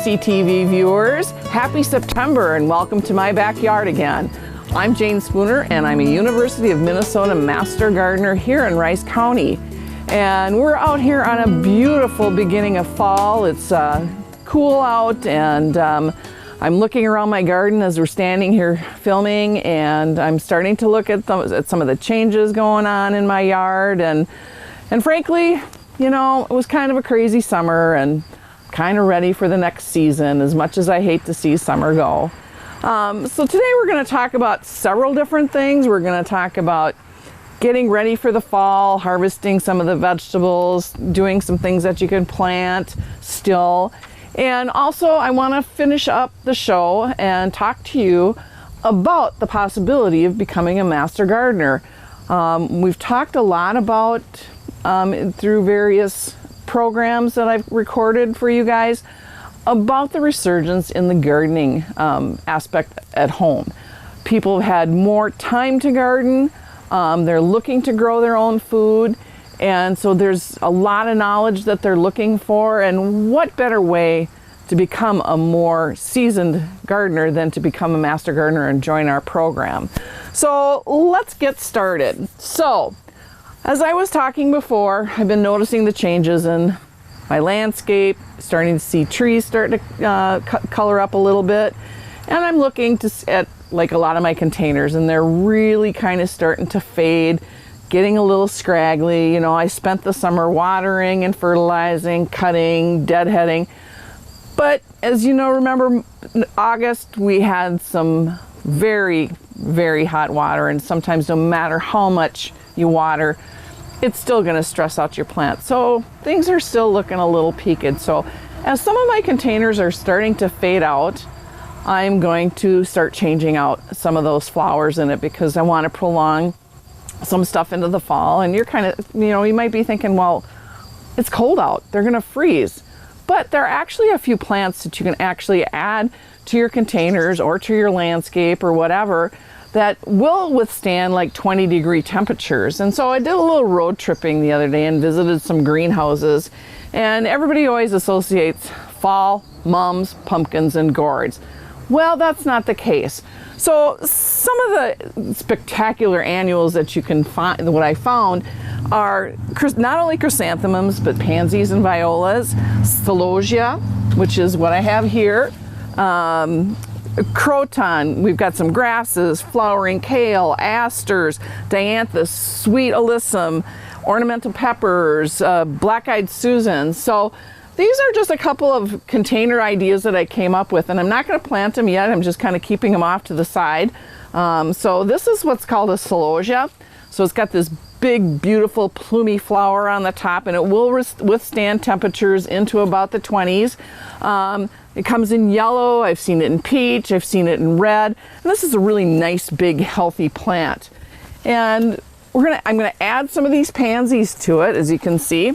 CTV viewers. Happy September and welcome to my backyard again. I'm Jayne Spooner and I'm a University of Minnesota Master Gardener here in Rice County. And we're out here on a beautiful beginning of fall. It's cool out and I'm looking around my garden as we're standing here filming, and I'm starting to look at some of the changes going on in my yard. And frankly, you know, it was kind of a crazy summer and kind of ready for the next season, as much as I hate to see summer go. So today we're going to talk about several different things. We're going to talk about getting ready for the fall, harvesting some of the vegetables, doing some things that you can plant still. And also I want to finish up the show and talk to you about the possibility of becoming a master gardener. We've talked a lot about through various programs that I've recorded for you guys about the resurgence in the gardening aspect at home. People have had more time to garden. They're looking to grow their own food, and so there's a lot of knowledge that they're looking for, and what better way to become a more seasoned gardener than to become a master gardener and join our program. So let's get started. So as I was talking before, I've been noticing the changes in my landscape, starting to see trees start to color up a little bit. And I'm looking at like a lot of my containers, and they're really kind of starting to fade, getting a little scraggly. You know, I spent the summer watering and fertilizing, cutting, deadheading. But as you know, remember August, we had some very, very hot water, and sometimes no matter how much you water, it's still going to stress out your plant. So things are still looking a little peaked. So as some of my containers are starting to fade out, I'm going to start changing out some of those flowers in it, because I want to prolong some stuff into the fall. And you're kind of, you know, you might be thinking, well, it's cold out, they're going to freeze. But there are actually a few plants that you can actually add to your containers or to your landscape or whatever that will withstand like 20-degree temperatures. And so I did a little road tripping the other day and visited some greenhouses, and everybody always associates fall, mums, pumpkins, and gourds. Well, that's not the case. So some of the spectacular annuals that you can find, what I found, are not only chrysanthemums, but pansies and violas, celosia, which is what I have here, croton, we've got some grasses, flowering kale, asters, dianthus, sweet alyssum, ornamental peppers, black-eyed Susan. So these are just a couple of container ideas that I came up with, and I'm not going to plant them yet. I'm just kind of keeping them off to the side. So this is what's called a celosia. So it's got this big, beautiful, plumy flower on the top, and it will withstand temperatures into about the 20s. It comes in yellow. I've seen it in peach. I've seen it in red. And this is a really nice, big, healthy plant. And I'm gonna add some of these pansies to it, as you can see.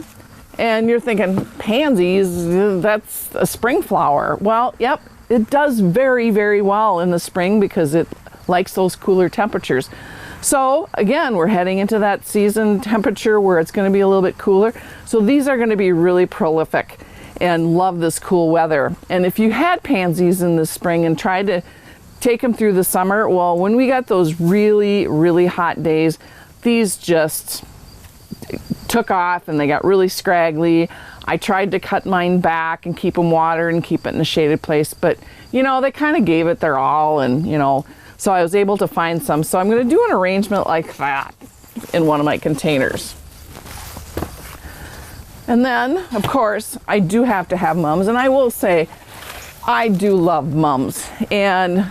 And you're thinking, pansies, that's a spring flower. Well, yep, it does very, very well in the spring because it likes those cooler temperatures. So again, we're heading into that season temperature where it's going to be a little bit cooler. So these are going to be really prolific and love this cool weather. And if you had pansies in the spring and tried to take them through the summer, well, when we got those really, really hot days, these just took off and they got really scraggly. I tried to cut mine back and keep them watered and keep it in a shaded place, but you know, they kind of gave it their all, and you know, so I was able to find some. So I'm going to do an arrangement like that in one of my containers. And then, of course, I do have to have mums, and I will say I do love mums. And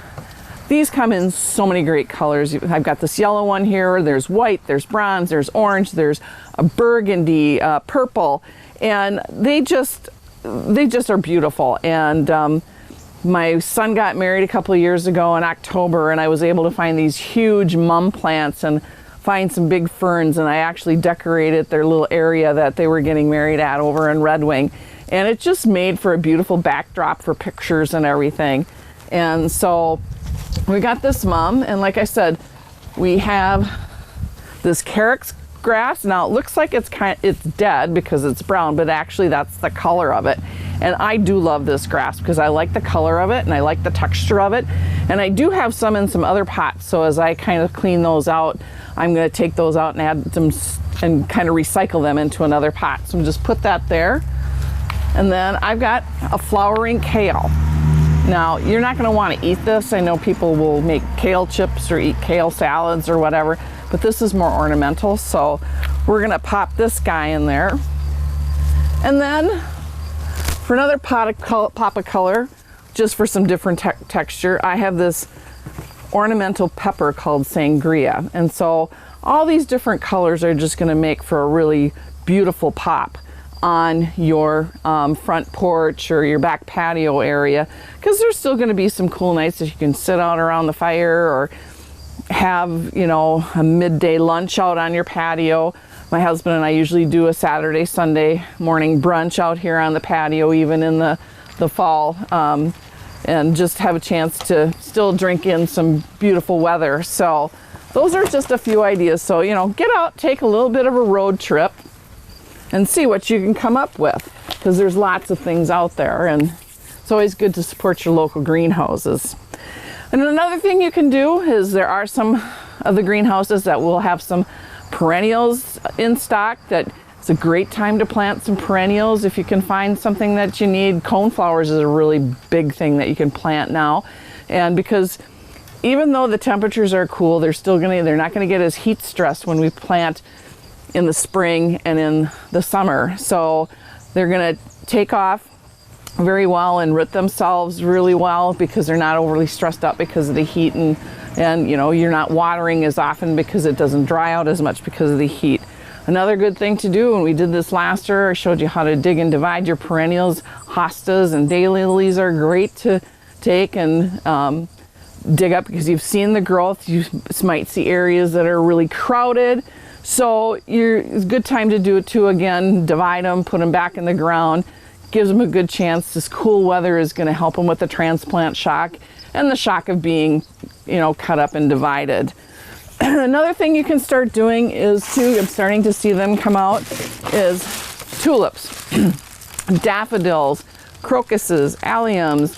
these come in so many great colors. I've got this yellow one here, there's white, there's bronze, there's orange, there's a burgundy, purple, and they just are beautiful. And my son got married a couple of years ago in October, and I was able to find these huge mum plants and find some big ferns, and I actually decorated their little area that they were getting married at over in Red Wing. And it just made for a beautiful backdrop for pictures and everything. And so we got this mum, and like I said, we have this carex grass. Now it looks like it's dead because it's brown, but actually that's the color of it. And I do love this grass because I like the color of it and I like the texture of it. And I do have some in some other pots. So as I kind of clean those out, I'm going to take those out and add them and kind of recycle them into another pot. So just put that there. And then I've got a flowering kale. Now, you're not going to want to eat this. I know people will make kale chips or eat kale salads or whatever, but this is more ornamental. So we're going to pop this guy in there. And then for another pop of color, just for some different texture, I have this ornamental pepper called sangria. And so all these different colors are just going to make for a really beautiful pop on your front porch or your back patio area, because there's still going to be some cool nights that you can sit out around the fire or have, you know, a midday lunch out on your patio. My husband and I usually do a Saturday, Sunday morning brunch out here on the patio, even in the fall, and just have a chance to still drink in some beautiful weather. So those are just a few ideas. So, you know, get out, take a little bit of a road trip and see what you can come up with, because there's lots of things out there, and it's always good to support your local greenhouses. And another thing you can do is there are some of the greenhouses that will have some perennials in stock. That it's a great time to plant some perennials if you can find something that you need. Coneflowers is a really big thing that you can plant now, and because even though the temperatures are cool, they're not going to get as heat stressed when we plant in the spring and in the summer. So they're going to take off very well and root themselves really well because they're not overly stressed out because of the heat, and you know, you're not watering as often because it doesn't dry out as much because of the heat. Another good thing to do, when we did this last year, I showed you how to dig and divide your perennials. Hostas and daylilies are great to take and dig up because you've seen the growth. You might see areas that are really crowded. So it's a good time to do it too. Again, divide them, put them back in the ground, gives them a good chance. This cool weather is going to help them with the transplant shock and the shock of being, you know, cut up and divided. Another thing you can start doing is I'm starting to see them come out, is tulips, daffodils, crocuses, alliums.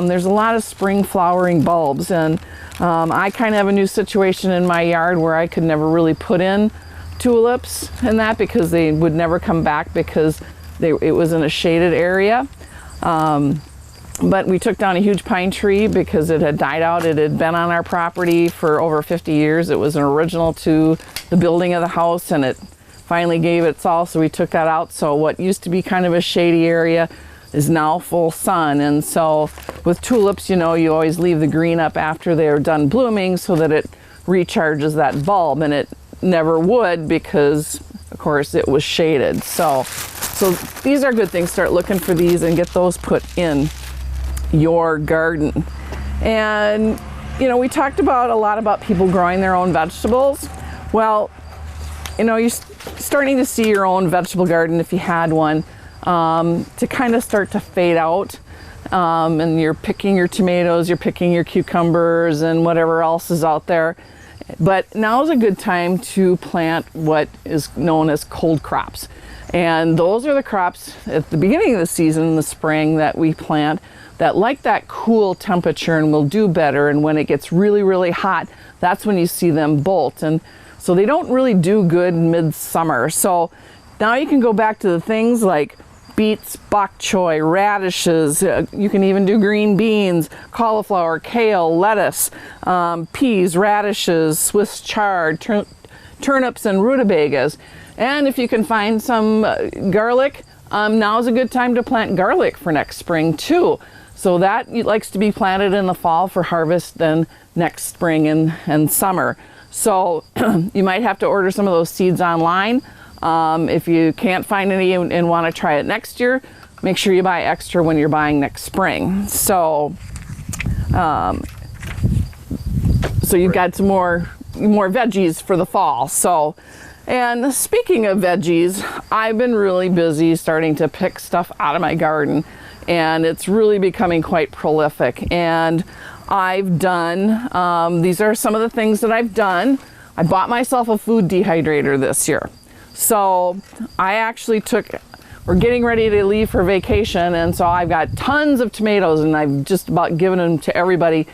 There's a lot of spring flowering bulbs, and I kind of have a new situation in my yard where I could never really put in tulips and that because they would never come back because it was in a shaded area. But we took down a huge pine tree because it had died out. It had been on our property for over 50 years. It was an original to the building of the house, and it finally gave its all, so we took that out. So what used to be kind of a shady area is now full sun. And so with tulips, you know, you always leave the green up after they're done blooming so that it recharges that bulb, and it never would because of course it was shaded. So these are good things. Start looking for these and get those put in your garden. And you know, we talked a lot about people growing their own vegetables. Well, you know, you're starting to see your own vegetable garden, if you had one, to kind of start to fade out. And you're picking your tomatoes, you're picking your cucumbers and whatever else is out there. But now is a good time to plant what is known as cold crops. And those are the crops at the beginning of the season in the spring that we plant that like that cool temperature and will do better. And when it gets really, really hot, that's when you see them bolt. And so they don't really do good in midsummer. So now you can go back to the things like beets, bok choy, radishes. You can even do green beans, cauliflower, kale, lettuce, peas, radishes, Swiss chard, turnips, and rutabagas. And if you can find some garlic, now is a good time to plant garlic for next spring too. So that likes to be planted in the fall for harvest then next spring and summer. So you might have to order some of those seeds online. If you can't find any and want to try it next year, make sure you buy extra when you're buying next spring. So you've got some more veggies for the fall. So, and speaking of veggies, I've been really busy starting to pick stuff out of my garden, and it's really becoming quite prolific. And I've done, these are some of the things that I've done. I bought myself a food dehydrator this year. So I actually took we're getting ready to leave for vacation, and so I've got tons of tomatoes and I've just about given them to everybody.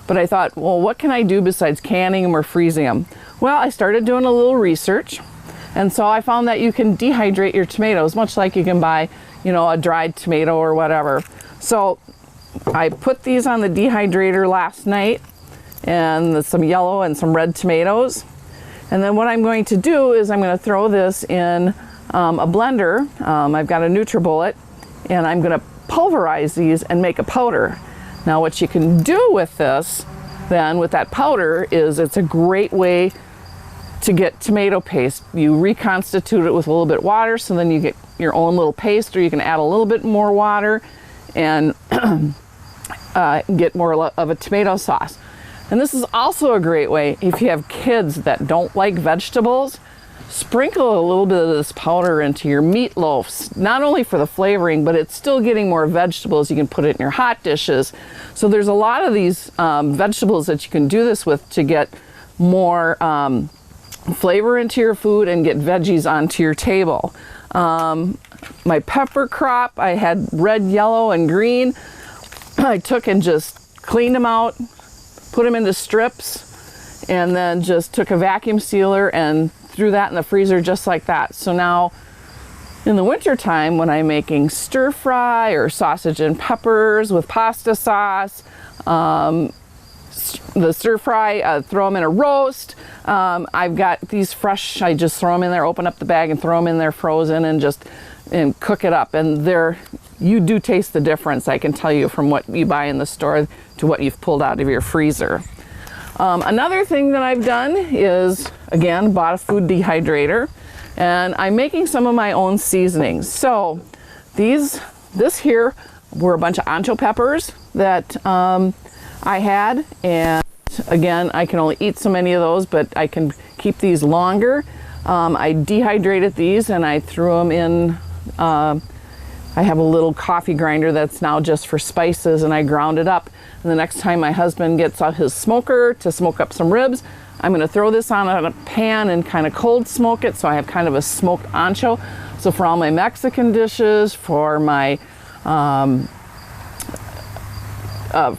But I thought, well, what can I do besides canning them or freezing them? Well, I started doing a little research, and so I found that you can dehydrate your tomatoes, much like you can buy, you know, a dried tomato or whatever. So I put these on the dehydrator last night, and some yellow and some red tomatoes. And then what I'm going to do is I'm going to throw this in a blender. I've got a NutriBullet, and I'm going to pulverize these and make a powder. Now what you can do with this then, with that powder, is it's a great way to get tomato paste. You reconstitute it with a little bit of water, so then you get your own little paste, or you can add a little bit more water and get more of a tomato sauce. And this is also a great way if you have kids that don't like vegetables. Sprinkle a little bit of this powder into your meatloafs, not only for the flavoring, but it's still getting more vegetables. You can put it in your hot dishes. So there's a lot of these vegetables that you can do this with to get more flavor into your food and get veggies onto your table. My pepper crop, I had red, yellow, and green. I took and just cleaned them out, put them into strips, and then just took a vacuum sealer and threw that in the freezer just like that. So now in the winter time, when I'm making stir fry or sausage and peppers with pasta sauce, the stir fry, throw them in a roast. I've got these fresh, I just throw them in there, open up the bag and throw them in there frozen, and cook it up. And you do taste the difference, I can tell you, from what you buy in the store to what you've pulled out of your freezer. Another thing that I've done is, again, bought a food dehydrator, and I'm making some of my own seasonings. So this here were a bunch of ancho peppers that I had, and again, I can only eat so many of those, but I can keep these longer. I dehydrated these and I threw them in. I have a little coffee grinder that's now just for spices, and I ground it up. And the next time my husband gets out his smoker to smoke up some ribs, I'm going to throw this on a pan and kind of cold smoke it, so I have kind of a smoked ancho. So for all my Mexican dishes, for my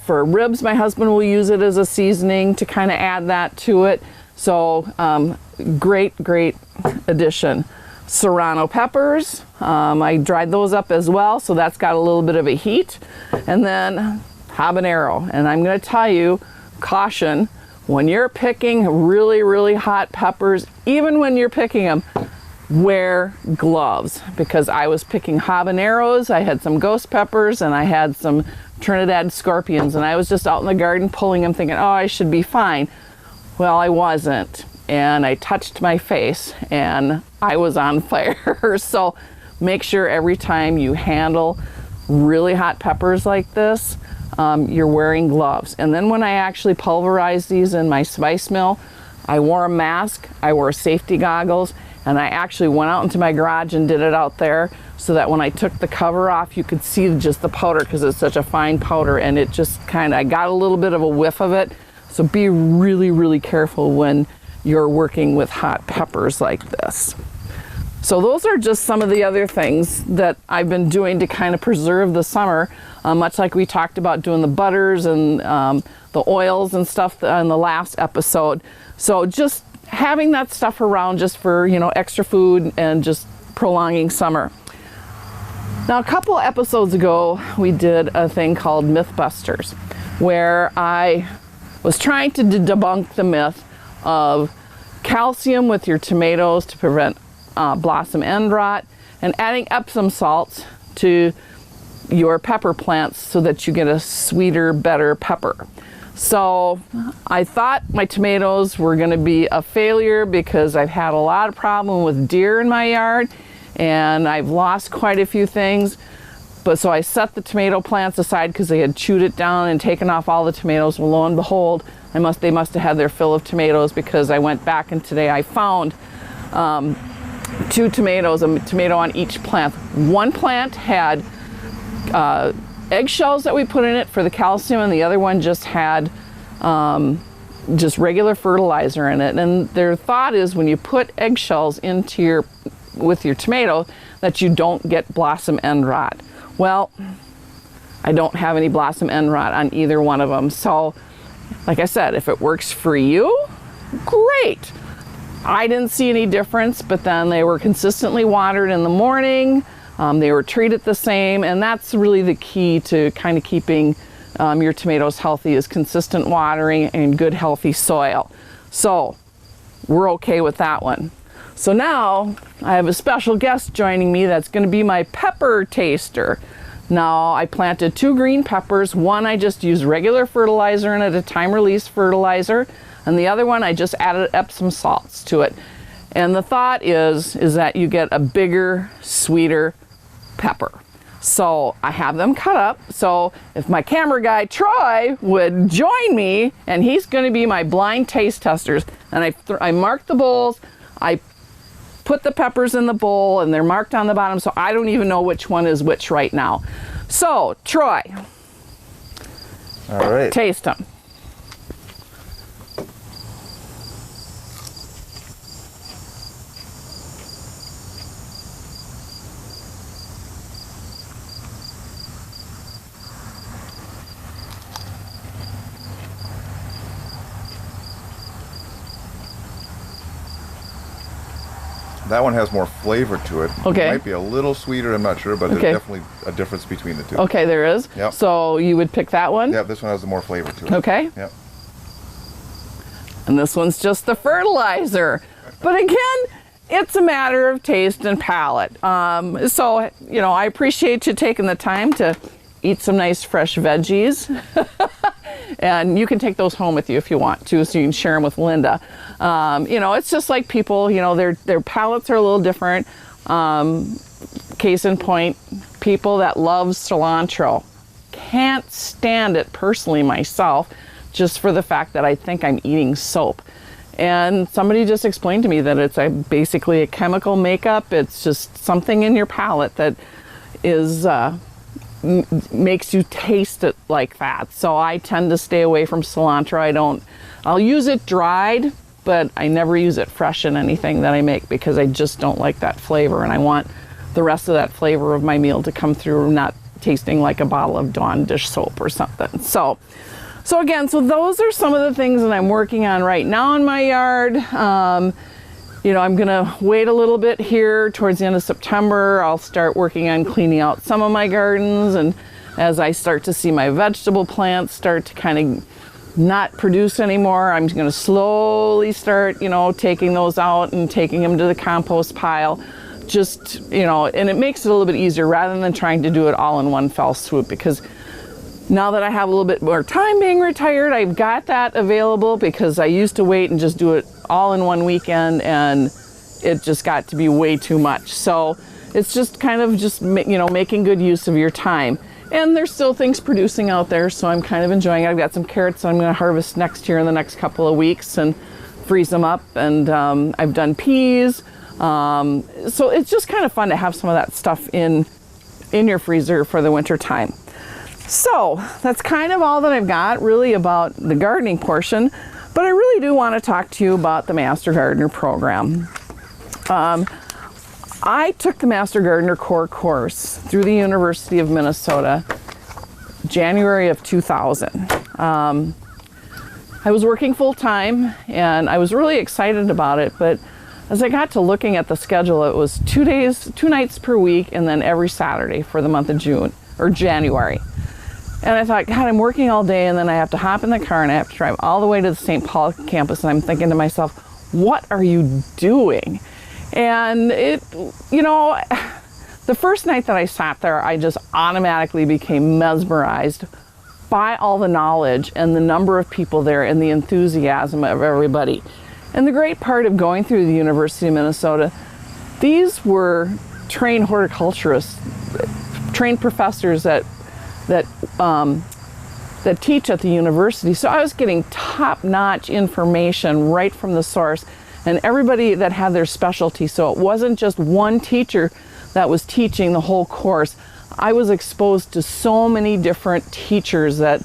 for ribs, my husband will use it as a seasoning to kind of add that to it. So great addition. Serrano peppers, I dried those up as well, so that's got a little bit of a heat. And then habanero, and I'm going to tell you, caution, when you're picking really hot peppers, even when you're picking them, wear gloves, because I was picking habaneros, I had some ghost peppers, and I had some Trinidad scorpions, and I was just out in the garden pulling them thinking, oh, I should be fine. Well, I wasn't, and I touched my face and I was on fire. So make sure every time you handle really hot peppers like this, you're wearing gloves. And then when I actually pulverized these in my spice mill, I wore a mask, I wore safety goggles, and I actually went out into my garage and did it out there, so that when I took the cover off, you could see just the powder, because it's such a fine powder, and it just I got a little bit of a whiff of it. So be really careful when you're working with hot peppers like this. So those are just some of the other things that I've been doing to kind of preserve the summer, much like we talked about doing the butters and the oils and stuff in the last episode. So just having that stuff around just for, extra food and just prolonging summer. Now, a couple episodes ago, we did a thing called Mythbusters, where I was trying to debunk the myth of calcium with your tomatoes to prevent blossom end rot, and adding Epsom salts to your pepper plants so that you get a sweeter, better pepper. So I thought my tomatoes were going to be a failure because I've had a lot of problem with deer in my yard, and I've lost quite a few things. But so I set the tomato plants aside because they had chewed it down and taken off all the tomatoes. Well, lo and behold, they must have had their fill of tomatoes, because I went back and today I found 2 tomatoes, a tomato on each plant. One plant had eggshells that we put in it for the calcium, and the other one just had just regular fertilizer in it. And their thought is, when you put eggshells into your with your tomato that you don't get blossom end rot. Well, I don't have any blossom end rot on either one of them. So, like I said, if it works for you, great. I didn't see any difference, but then they were consistently watered in the morning. They were treated the same, and that's really the key to kind of keeping your tomatoes healthy, is consistent watering and good healthy soil. So we're okay with that one. So now I have a special guest joining me that's going to be my pepper taster. Now, I planted 2 green peppers. One I just used regular fertilizer and at a time release fertilizer, and the other one I just added Ep7 salts to it. And the thought is that you get a bigger, sweeter pepper. So I have them cut up. So if my camera guy Troy would join me, and he's going to be my blind taste testers, and I mark the bowls, I put the peppers in the bowl, and they're marked on the bottom, so I don't even know which one is which right now. So Troy, all right, taste them. That one has more flavor to it. Okay. It might be a little sweeter, I'm not sure, but Okay. there's definitely a difference between the two. Okay, there is. Yep. So you would pick that one? Yeah, this one has more flavor to it. Okay. Yep. And this one's just the fertilizer. But again, it's a matter of taste and palate. So, you know, I appreciate you taking the time to eat some nice fresh veggies. And you can take those home with you if you want to, so you can share them with Linda. You know, it's just like people, you know, their palates are a little different. Case in point, people that love cilantro. Can't stand it personally myself, just for the fact that I think I'm eating soap. And somebody just explained to me that it's basically a chemical makeup. It's just something in your palate that is makes you taste it like that. So I tend to stay away from cilantro. I'll use it dried, but I never use it fresh in anything that I make, because I just don't like that flavor, and I want the rest of that flavor of my meal to come through, not tasting like a bottle of Dawn dish soap or something. So again, so those are some of the things that I'm working on right now in my yard. You know, I'm gonna wait a little bit here towards the end of September. I'll start working on cleaning out some of my gardens, and as I start to see my vegetable plants start to kind of not produce anymore, I'm gonna slowly start, you know, taking those out and taking them to the compost pile. Just, you know, and it makes it a little bit easier rather than trying to do it all in one fell swoop, because now that I have a little bit more time being retired, I've got that available, because I used to wait and just do it all in one weekend, and it just got to be way too much. So it's just kind of just, you know, making good use of your time. And there's still things producing out there, so I'm kind of enjoying it. I've got some carrots that I'm going to harvest next year in the next couple of weeks and freeze them up. And I've done peas. So it's just kind of fun to have some of that stuff in your freezer for the winter time. So that's kind of all that I've got really about the gardening portion, but I really do want to talk to you about the Master Gardener program. I took the Master Gardener Core course through the University of Minnesota, January of 2000. I was working full time, and I was really excited about it, but as I got to looking at the schedule, it was 2 nights per week, and then every Saturday for the month of January. And I thought, God, I'm working all day, and then I have to hop in the car and I have to drive all the way to the St. Paul campus. And I'm thinking to myself, what are you doing? And it, you know, the first night that I sat there, I just automatically became mesmerized by all the knowledge and the number of people there and the enthusiasm of everybody. And the great part of going through the University of Minnesota, these were trained horticulturists, trained professors that teach at the university. So I was getting top-notch information right from the source, and everybody that had their specialty. So it wasn't just one teacher that was teaching the whole course. I was exposed to so many different teachers that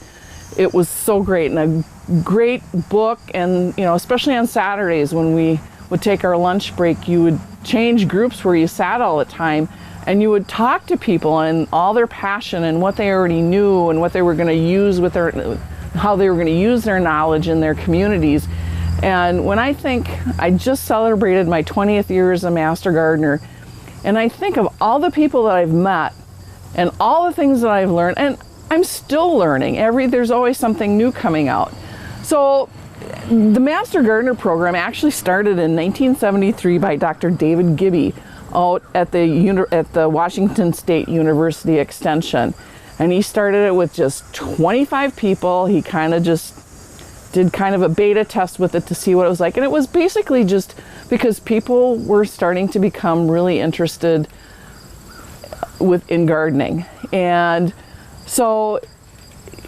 it was so great, and a great book. And, you know, especially on Saturdays when we would take our lunch break, you would change groups where you sat all the time, and you would talk to people and all their passion and what they already knew and what they were going to use with their, how they were going to use their knowledge in their communities. And when I think, I just celebrated my 20th year as a Master Gardener, and I think of all the people that I've met and all the things that I've learned, and I'm still learning. There's always something new coming out. So the Master Gardener program actually started in 1973 by Dr. David Gibby out at the Washington State University Extension. And he started it with just 25 people. He kind of just did kind of a beta test with it to see what it was like. And it was basically just because people were starting to become really interested in gardening. And so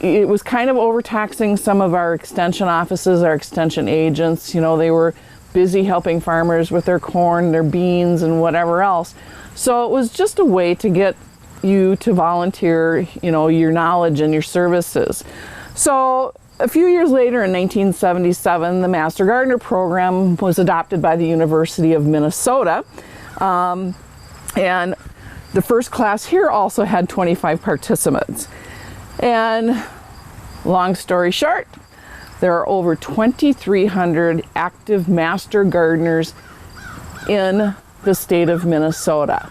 it was kind of overtaxing some of our extension offices, our extension agents. You know, they were busy helping farmers with their corn, their beans, and whatever else. So it was just a way to get you to volunteer, you know, your knowledge and your services. So a few years later, in 1977, the Master Gardener program was adopted by the University of Minnesota. And the first class here also had 25 participants. And long story short, there are over 2,300 active Master Gardeners in the state of Minnesota.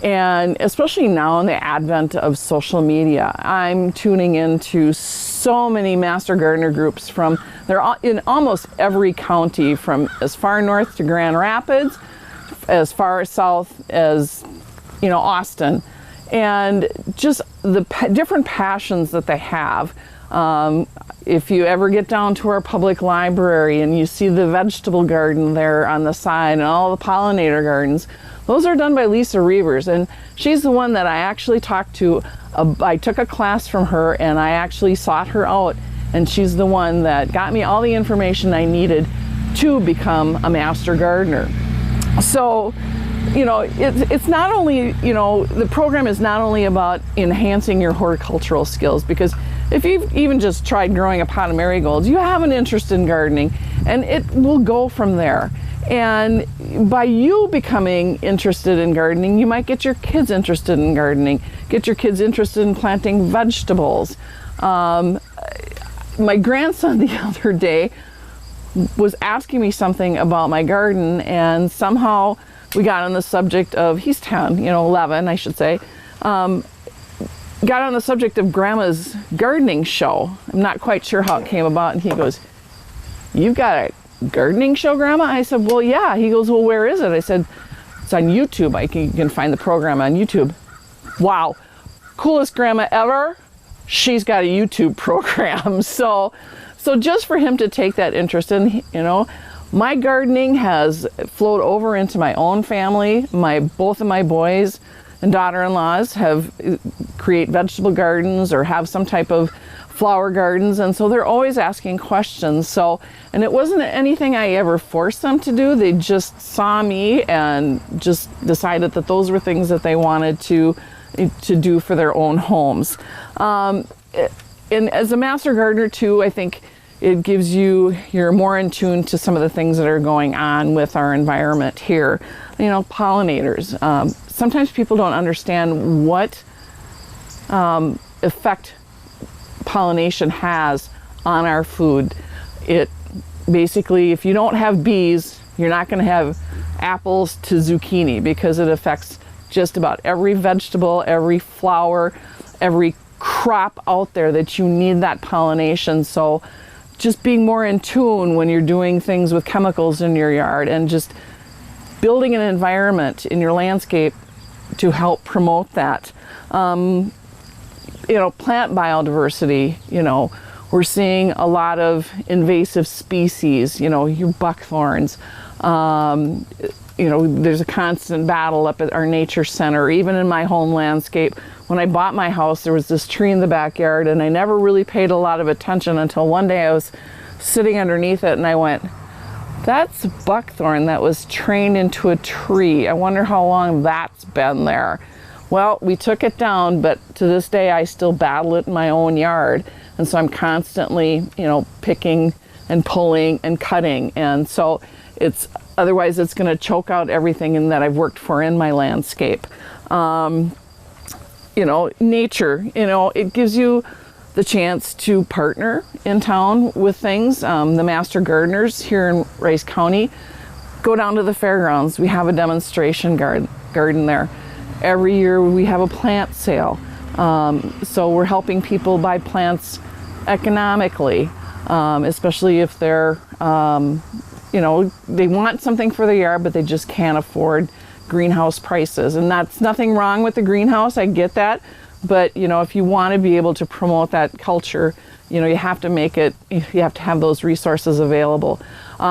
And especially now in the advent of social media, I'm tuning into so many Master Gardener groups they're in almost every county, from as far north to Grand Rapids, as far south as, you know, Austin. And just the different passions that they have. If you ever get down to our public library and you see the vegetable garden there on the side and all the pollinator gardens, those are done by Lisa Reavers, and she's the one that I actually talked to. I took a class from her and I actually sought her out, and she's the one that got me all the information I needed to become a Master Gardener. So, you know, it's not only, you know, the program is not only about enhancing your horticultural skills, because if you've even just tried growing a pot of marigolds, you have an interest in gardening, and it will go from there. And by you becoming interested in gardening, you might get your kids interested in gardening, get your kids interested in planting vegetables. My grandson the other day was asking me something about my garden, and somehow we got on the subject of, he's 10, you know, 11, I should say, got on the subject of Grandma's gardening show. I'm not quite sure how it came about, and he goes, "You've got a gardening show, Grandma?" I said, "Well, yeah." He goes, "Well, where is it?" I said, "It's on YouTube. You can find the program on YouTube." Wow, coolest grandma ever. She's got a YouTube program. So just for him to take that interest in, you know, my gardening has flowed over into my own family. Both of my boys and daughter-in-laws create vegetable gardens or have some type of flower gardens, and so they're always asking questions. So, and it wasn't anything I ever forced them to do. They just saw me and just decided that those were things that they wanted to do for their own homes. And as a Master Gardener too, I think it gives you're more in tune to some of the things that are going on with our environment here. You know, pollinators. Sometimes people don't understand what effect pollination has on our food. It basically, if you don't have bees, you're not going to have apples to zucchini, because it affects just about every vegetable, every flower, every crop out there that you need that pollination. So just being more in tune when you're doing things with chemicals in your yard, and just building an environment in your landscape to help promote that. You know, plant biodiversity, you know, we're seeing a lot of invasive species, you know, your buckthorns. You know, there's a constant battle up at our nature center, even in my home landscape. When I bought my house, there was this tree in the backyard, and I never really paid a lot of attention until one day I was sitting underneath it and I went, "That's buckthorn that was trained into a tree. I wonder how long that's been there." Well, we took it down, but to this day I still battle it in my own yard. And so I'm constantly, you know, picking and pulling and cutting. And so it's otherwise it's going to choke out everything that I've worked for in my landscape. Nature, it gives you the chance to partner in town with things. The master gardeners here in Rice County go down to the fairgrounds. We have a demonstration garden there. Every year we have a plant sale. So we're helping people buy plants economically, especially if they're, they want something for their yard, but they just can't afford greenhouse prices. And that's nothing wrong with the greenhouse, I get that. But, if you want to be able to promote that culture, you have to have those resources available.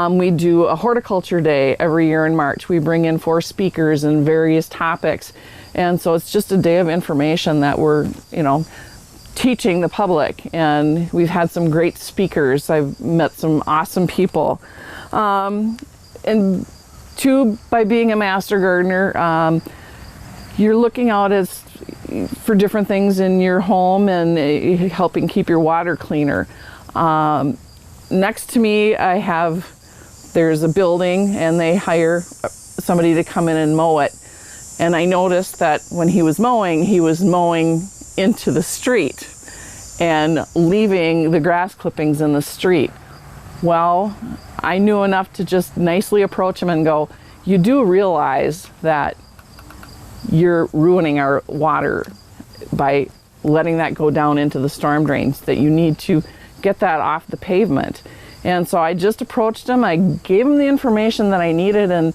We do a horticulture day every year in March. We bring in 4 speakers and various topics. And so it's just a day of information that we're, teaching the public. And we've had some great speakers. I've met some awesome people. And 2, by being a master gardener, you're looking out for different things in your home and helping keep your water cleaner. Next to me, there's a building and they hire somebody to come in and mow it. And I noticed that when he was mowing into the street and leaving the grass clippings in the street. Well, I knew enough to just nicely approach him and go, you do realize that you're ruining our water by letting that go down into the storm drains, that you need to get that off the pavement. And so I just approached him, I gave him the information that I needed and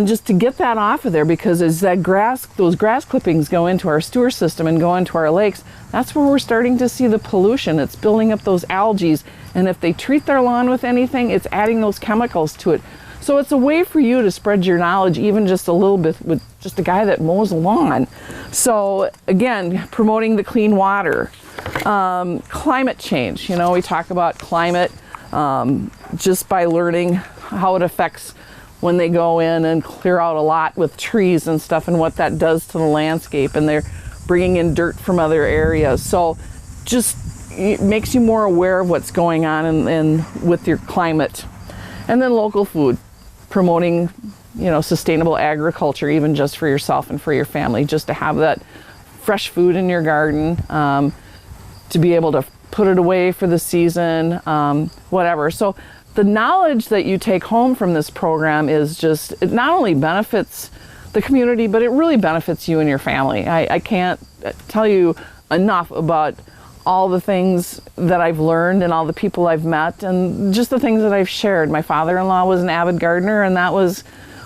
just to get that off of there, because as those grass clippings go into our sewer system and go into our lakes, that's where we're starting to see the pollution. It's building up those algae, and if they treat their lawn with anything, it's adding those chemicals to it. So it's a way for you to spread your knowledge even just a little bit with just a guy that mows a lawn. So again, promoting the clean water. Climate change, we talk about climate just by learning how it affects when they go in and clear out a lot with trees and stuff and what that does to the landscape, and they're bringing in dirt from other areas. So just it makes you more aware of what's going on in with your climate. And then local food, promoting sustainable agriculture, even just for yourself and for your family, just to have that fresh food in your garden, to be able to put it away for the season, whatever. So the knowledge that you take home from this program it not only benefits the community, but it really benefits you and your family. I can't tell you enough about all the things that I've learned and all the people I've met and just the things that I've shared. My father-in-law was an avid gardener, and that was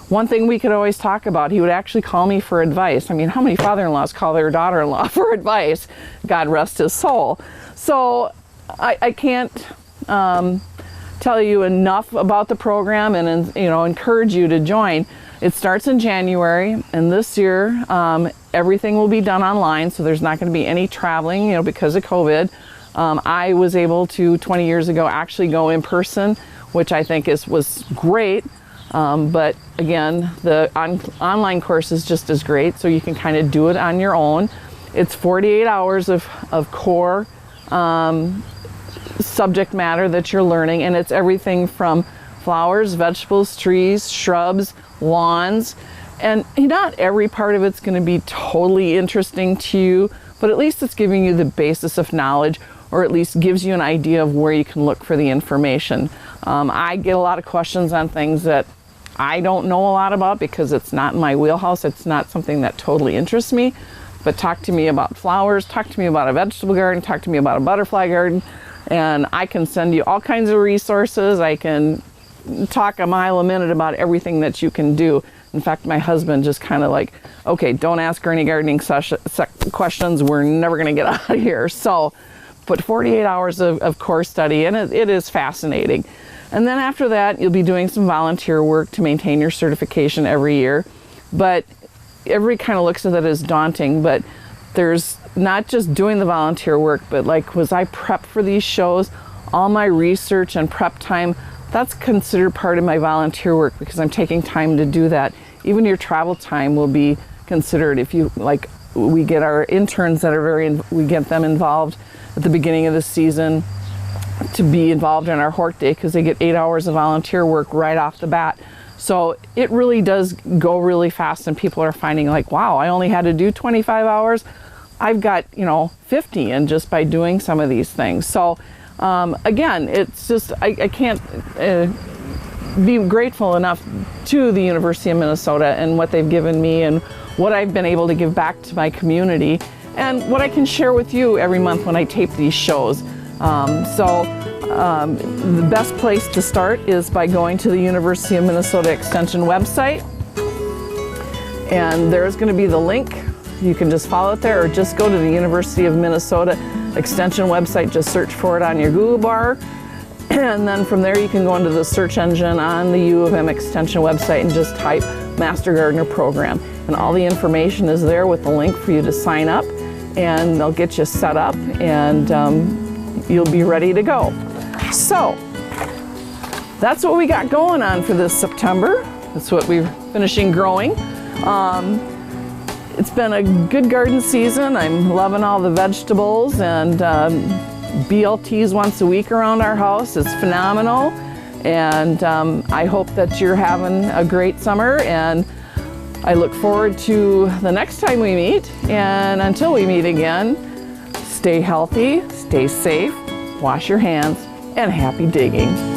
one thing we could always talk about. He would actually call me for advice. I mean, how many father-in-laws call their daughter-in-law for advice? God rest his soul. So I can't tell you enough about the program and encourage you to join. It starts in January, and this year everything will be done online, so there's not going to be any traveling, because of COVID. I was able to 20 years ago actually go in person, which I think was great. But again, the online course is just as great, so you can kind of do it on your own. It's 48 hours of core subject matter that you're learning, and it's everything from flowers, vegetables, trees, shrubs, lawns, and not every part of it's going to be totally interesting to you, but at least it's giving you the basis of knowledge, or at least gives you an idea of where you can look for the information. I get a lot of questions on things that I don't know a lot about because it's not in my wheelhouse. It's not something that totally interests me. But talk to me about flowers, talk to me about a vegetable garden, talk to me about a butterfly garden, and I can send you all kinds of resources. I can talk a mile a minute about everything that you can do. In fact, my husband just kind of like, okay, don't ask her any gardening questions. We're never going to get out of here. So put 48 hours of course study, and it is fascinating. And then after that, you'll be doing some volunteer work to maintain your certification every year. But everybody kind of looks at that as daunting, but there's not just doing the volunteer work, but like, was I prepped for these shows? All my research and prep time, that's considered part of my volunteer work because I'm taking time to do that. Even your travel time will be considered. If you, like, we get our interns that are we get them involved at the beginning of the season to be involved in our Hort Day because they get 8 hours of volunteer work right off the bat. So it really does go really fast, and people are finding like, wow, I only had to do 25 hours. I've got, 50 in just by doing some of these things. So again, it's just, I can't be grateful enough to the University of Minnesota and what they've given me and what I've been able to give back to my community and what I can share with you every month when I tape these shows. The best place to start is by going to the University of Minnesota Extension website, and there's going to be the link. You can just follow it there, or just go to the University of Minnesota Extension website, just search for it on your Google bar, and then from there you can go into the search engine on the U of M Extension website and just type Master Gardener Program, and all the information is there with the link for you to sign up, and they'll get you set up, and you'll be ready to go. So that's what we got going on for this September. That's what we're finishing growing. It's been a good garden season. I'm loving all the vegetables, and BLTs once a week around our house is phenomenal. And I hope that you're having a great summer, and I look forward to the next time we meet. And until we meet again, stay healthy, stay safe, wash your hands, and happy digging.